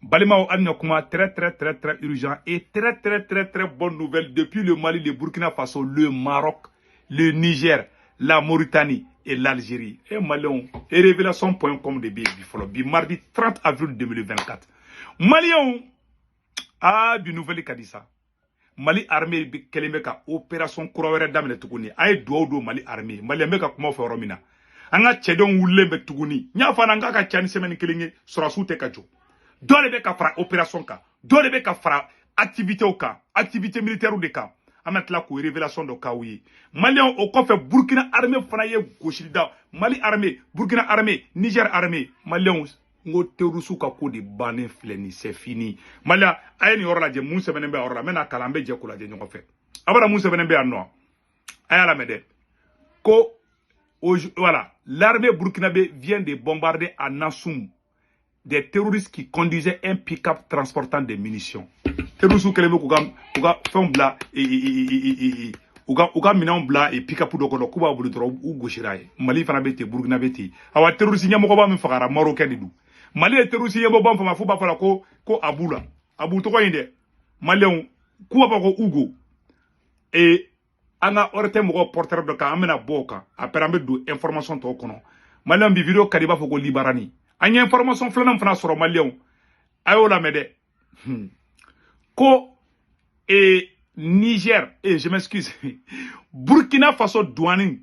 Balimao Anyokuma, très urgent et très bonne nouvelle depuis le Mali, le Burkina Faso, le Maroc, le Niger, la Mauritanie et l'Algérie. Et Malion, et révélation.com de Bifollow, mardi 30 avril 2024. Malion, du nouvel Kadissa. Mali armée kelemeka opération kurawere damele tuguni ay do Mali armée Mali meka kuma fo romina anga chedon wulle be tuguni nya fana nga ka chani semaine kelinge sura sute kajo dole be ka fara opération ka dole be ka fara activité au ka activité militaire de ka amatla ko révélation do kawi Mali o ko fe Burkina armée fana ye goshida Mali armée Burkina armée Niger armée Mali ngo terusu ka ko de banen fleni c'est fini Malia ayeni orla je mun sebenen be orla mena kalambe je kula je nyoko fe abara mun sebenen be anno ayala mede ko voilà l'armée burkinabé vient de bombarder à Nassoum des terroristes qui conduisaient un pick-up transportant des munitions terusu kelebe kuga fembla uga minan bla et pick-up do ko kuba bulu tro u goshiraye Mali fana bete burkinabé ti awa terroriste nyamo ko ba mi fakara marocain du Mali est terroriste yebo bam fama fuba fala ko abula abu to ko inde Malion ku ba ko Ugo et anga orte mo porteur de ka amena boka aperambe do information to kono Malion bi video kadiba foko libarani anya information flanam fana soro Malion ayo la mede ko et Niger et je m'excuse Burkina Faso douane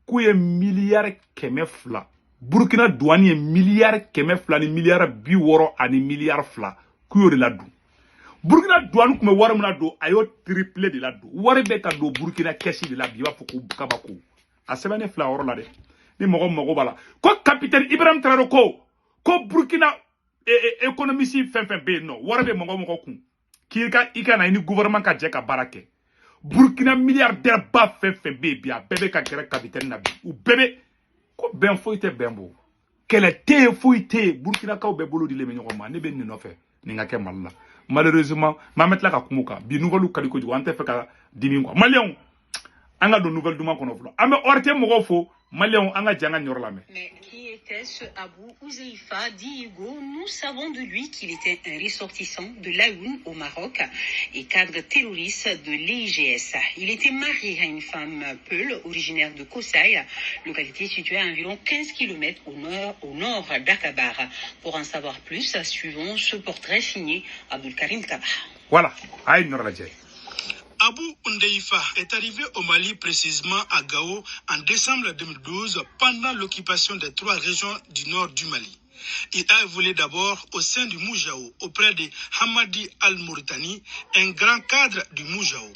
ku ye milliard kemefla Burkina douane milliard kemefla ni milliard biworo ani milliard fla ku de la dou Burkina douane kuma wara muna do ayo triplé de la dou wara be ka do Burkina keshi de la biwa foko kabako a sebane fla woro la de ni mogo bala ko capitaine Ibrahim Traoré ko Burkina économie si fin be no wara be mogo kun Kirka ika na ni gouvernement ka je ka barake Burkina milliardaire ba fe be bia bébé ka kere capitaine na bi ou bébé ko ben foite benbo kele te foite Burkina ka be bolo di le menyo ma ne be ni no fe ni nga ke malla malheureusement mamet la ka kumuka bi nouvelle kaliko di wante fe ka dimi ko Malion anga do nouvelle duma kono flo ame orte mo fo Malion anga janga nyorla me. Mais qui était ce Abou Ouzeifa dit Hugo? Nous savons de lui qu'il était un ressortissant de l'Aoun au Maroc et cadre terroriste de l'IGS. Il était marié à une femme Peul, originaire de Kosaï, localité située à environ 15 km au nord d'Akabar. Pour en savoir plus, suivons ce portrait signé Abdelkarim Kaba. Voilà, aïe Norladje. Abou Ouzeifa est arrivé au Mali, précisément à Gao, en décembre 2012, pendant l'occupation des 3 régions du nord du Mali. Il a évolué d'abord au sein du Moujao, auprès de Hamadi Al-Mauritani, un grand cadre du Moujao.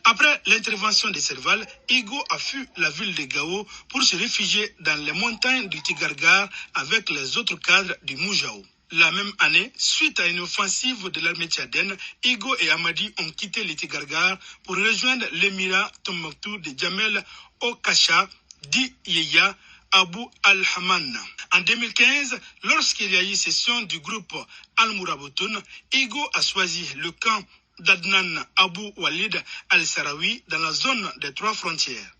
Après l'intervention de Serval, Igo a fui la ville de Gao pour se réfugier dans les montagnes du Tigargar avec les autres cadres du Moujao. La même année, suite à une offensive de l'armée tchadienne, Igo et Hamadi ont quitté le Tigargar pour rejoindre l'émirat Tombouctou de Djamel Okacha, dit Yeya Abou Al-Haman. En 2015, lorsqu'il y a eu session du groupe Al-Mourabotoun, Igo a choisi le camp d'Adnan Abou Walid Al-Sarawi dans la zone des 3 frontières.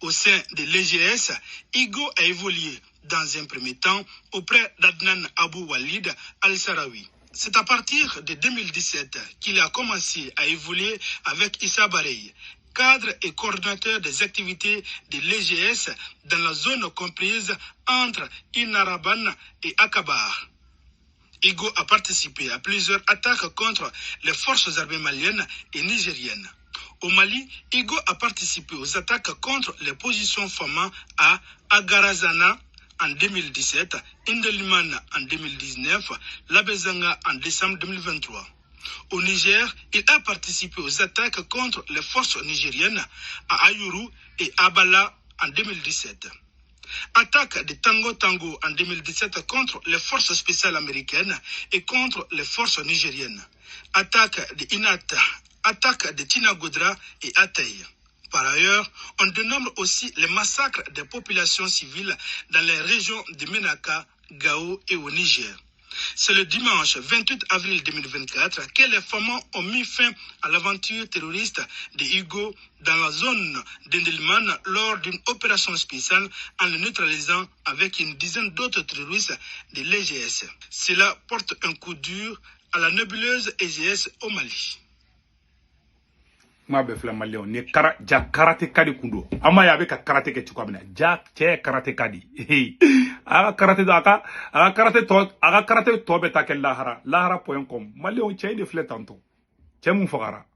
Au sein de l'EGS, Igo a évolué dans un premier temps auprès d'Adnan Abou Walid Al-Sarawi. C'est à partir de 2017 qu'il a commencé à évoluer avec Issa Barey, cadre et coordinateur des activités de l'EGS dans la zone comprise entre Inaraban et Akabar. Igo a participé à plusieurs attaques contre les forces armées maliennes et nigériennes. Au Mali, Igo a participé aux attaques contre les positions Fama à Agarazana en 2017, Indelimana en 2019, Labezanga en décembre 2023. Au Niger, il a participé aux attaques contre les forces nigériennes à Ayuru et Abala en 2017. Attaque de Tango en 2017 contre les forces spéciales américaines et contre les forces nigériennes. Attaque de Inata, attaque de Tinagodra et Ataï. Par ailleurs, on dénombre aussi les massacres des populations civiles dans les régions de Menaka, Gao et au Niger. C'est le dimanche 28 avril 2024 que les Famans ont mis fin à l'aventure terroriste de Hugo dans la zone d'Endelman lors d'une opération spéciale en le neutralisant avec une dizaine d'autres terroristes de l'EGS. Cela porte un coup dur à la nébuleuse EGS au Mali. Ma be fla malien ni ja karate kadi kundo ama ya be ka karate ke chukwamina ja che karate kadi aga karate da aga karate to be takel lahara.com malien che ni fle tanto che mun fogara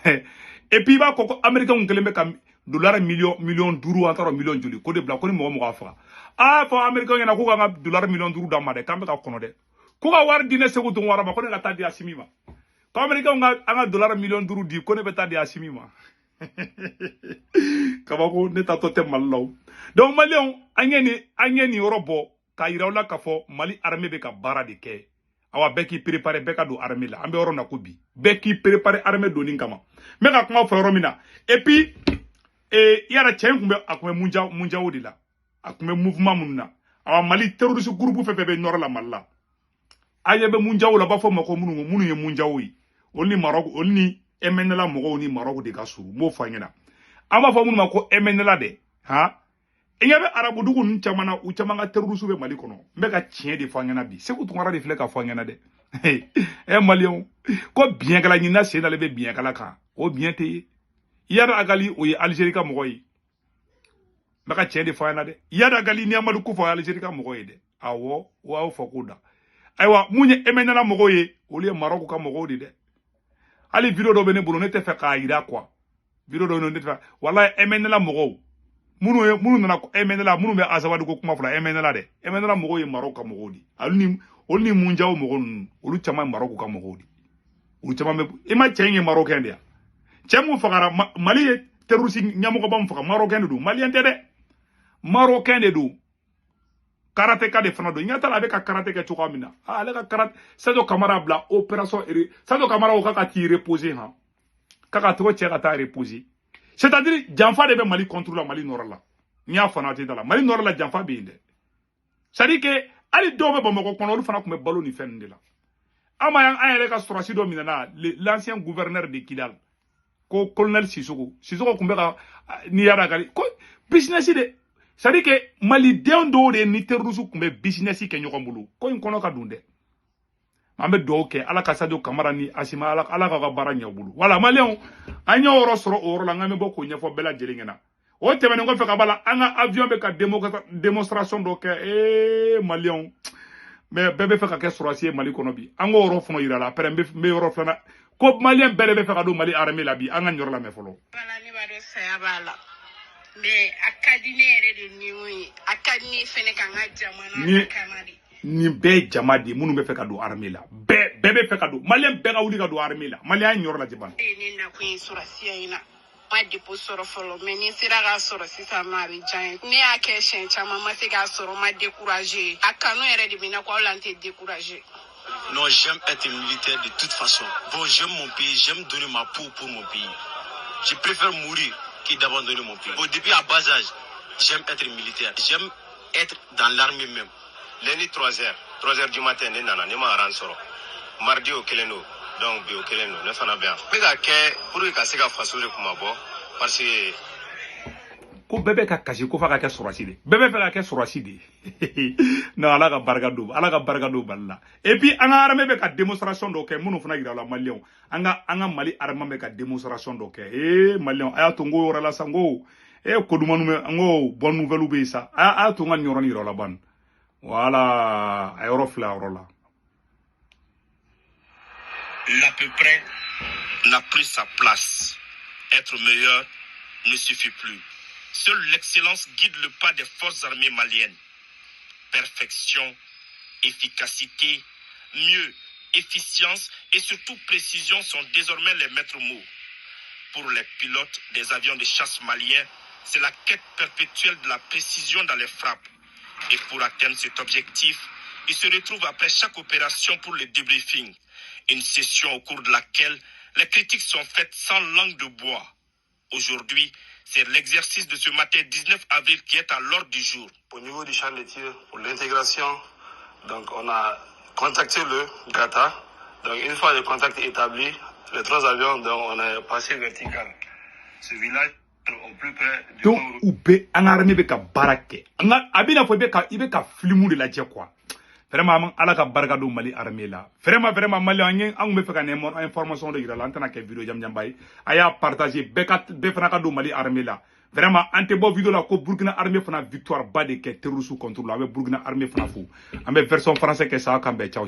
et puis ba ko américain on kelembe kam dollar million duru antaro million juli ko de bla ko ni mo afa fo américain na ko ga dollar million duru da ma de kambe ka kono de ko ga war dine segu to wara ba ko ne la tadi asimima ko américain nga dollar million duru di ko ne be tadi asimima kabako ne ta tote malaw donc malien anyeni robo ka irawla ka fo Mali armée be ka bara de ke awa beki préparer beka do armée la ambe oro na ko bi beki préparer armée do nin kama me ka kuma fo romina et puis yara chen kumbe akome munja wodi la akome mouvement munna awa Mali terroriste groupe fefe nord la malla ayebe munja wala ba fo mako munu ye munja wi oni Maroc oni MNLA mogo ni Maroc de kasuru mo fanyena ama fo munu mako MNLA de ha enyabe arabu dugu nchamana uchamanga terroriste be Mali kono mbeka tien de fanyena bi se ko tungara de fle ka fanyena de malien ko bien kala nyina se dale be bien kala ka o bien te yara agali o ye Algérie ka mogo yi mbeka tien de fanyena de yara agali ni amadu ko fo Algérie ka mogo yi de awo wa fo kuda aywa munye MNLA mogo ye o le Maroc ka mogo di de ali video do bene bulu ne te fe ka ira quoi video do ne te fe wallahi MNLA mogo munu nana ko MNLA munu be azawadu ko kuma fula MNLA de MNLA mogo ye Maroc ka mogo di olni munjaw mogo olu chama Maroc ka mogo di olu chama me ima chenye Marocain dia chemu fagara Mali terroriste nyamugo bam faga Marocain du Malien de Marocain de du karate ka de fana do nyata la be ka karate ka chukamina ale ka karate Sadio Camara bla opération Sadio Camara o ka ti reposer ha kaka to che ka ta reposer c'est-à-dire janfa de be Mali contre la Mali nord la nya fana ti dala Mali nord la janfa be inde c'est-à-dire que ali do be bomako kono lu fana ko me balo ni fende la ama yang ayele ka sorasi do minana l'ancien gouverneur de Kidal ko colonel Sissoko kumbe ka ni yara gali ko business de c'est-à-dire que Mali dendo de ni terrorisme kumbe business ke nyokambulu ko in kono ka dunde ambe do ke ala ka Sadio Camara ni asima ala ka bara nyabulu wala malien anya oro soro oro la ngame boko nyefo bela jelingena o temene ngo fe ka bala anga avion be ka démonstration do ke malien mais bebe fe ka ke sorasi Mali kono bi ango oro fono ira la après me oro fana ko malien bele be fe ka do Mali armée la bi anga nyor la me folo bala ni ba do saya bala mais akadinere de niwi akadini fene kan ga jamana kamari ni be jamadi munu be fe ka do armée la bebe fe ka do malien be ka wuli ka do armée la malien nyor la jiban ni na ku sorasi ina ma depo soro folo mais ni sira ga soro sisa ma bi jan ni ake shen chama ma se ga soro ma décourager akano ere de bina ko lante décourager. Non, j'aime être militaire de toute façon. Bon, j'aime mon pays, j'aime donner ma peau pour mon pays. Je préfère mourir que d'abandonner mon pays. Bon, depuis à bas âge, j'aime être militaire. J'aime être dans l'armée même. Lundi 3h du matin, ne nana, ne ma ransoro. Mardi au Keleno, donc au Keleno, ne fana bien. Mais pour que ça fasse le kumabo, parce que ko bebe ka kasi ko fa ka ke sorasi de bebe fa ka ke sorasi de no ala ka barka do balla et puis anga armée be ka démonstration do ke munu fana gira la malien anga Mali armée be ka démonstration do ke malien aya to ngo la sango ko duma nu ngo bonne nouvelle be ça aya to nga nyoroni ro la ban voilà aéro fla ro la L'à peu près n'a plus sa place. Être meilleur ne suffit plus. Seule l'excellence guide le pas des forces armées maliennes. Perfection, efficacité, mieux, efficience et surtout précision sont désormais les maîtres mots. Pour les pilotes des avions de chasse maliens, c'est la quête perpétuelle de la précision dans les frappes. Et pour atteindre cet objectif, ils se retrouvent après chaque opération pour le débriefing. Une session au cours de laquelle les critiques sont faites sans langue de bois. Aujourd'hui, c'est l'exercice de ce matin 19 avril qui est à l'ordre du jour. au niveau du champ de tir, pour l'intégration, donc on a contacté le Gata. Donc une fois le contact établi, les 3 avions, donc on est passé vertical. Ce village au plus près du donc ou be an armée be ka barake nga abina fo be ka ibe ka filmu de la je quoi vraiment ala ka baraka do Mali armée là vraiment Mali an be fe ka ne information de gira la antana ke vidéo jam bay aya partager be fana ka do Mali armée là vraiment ante bo vidéo la ko Burkina armée fana victoire ba de ke terroriste contre la Burkina armée fana fou ambe version français ke ça kambe ciao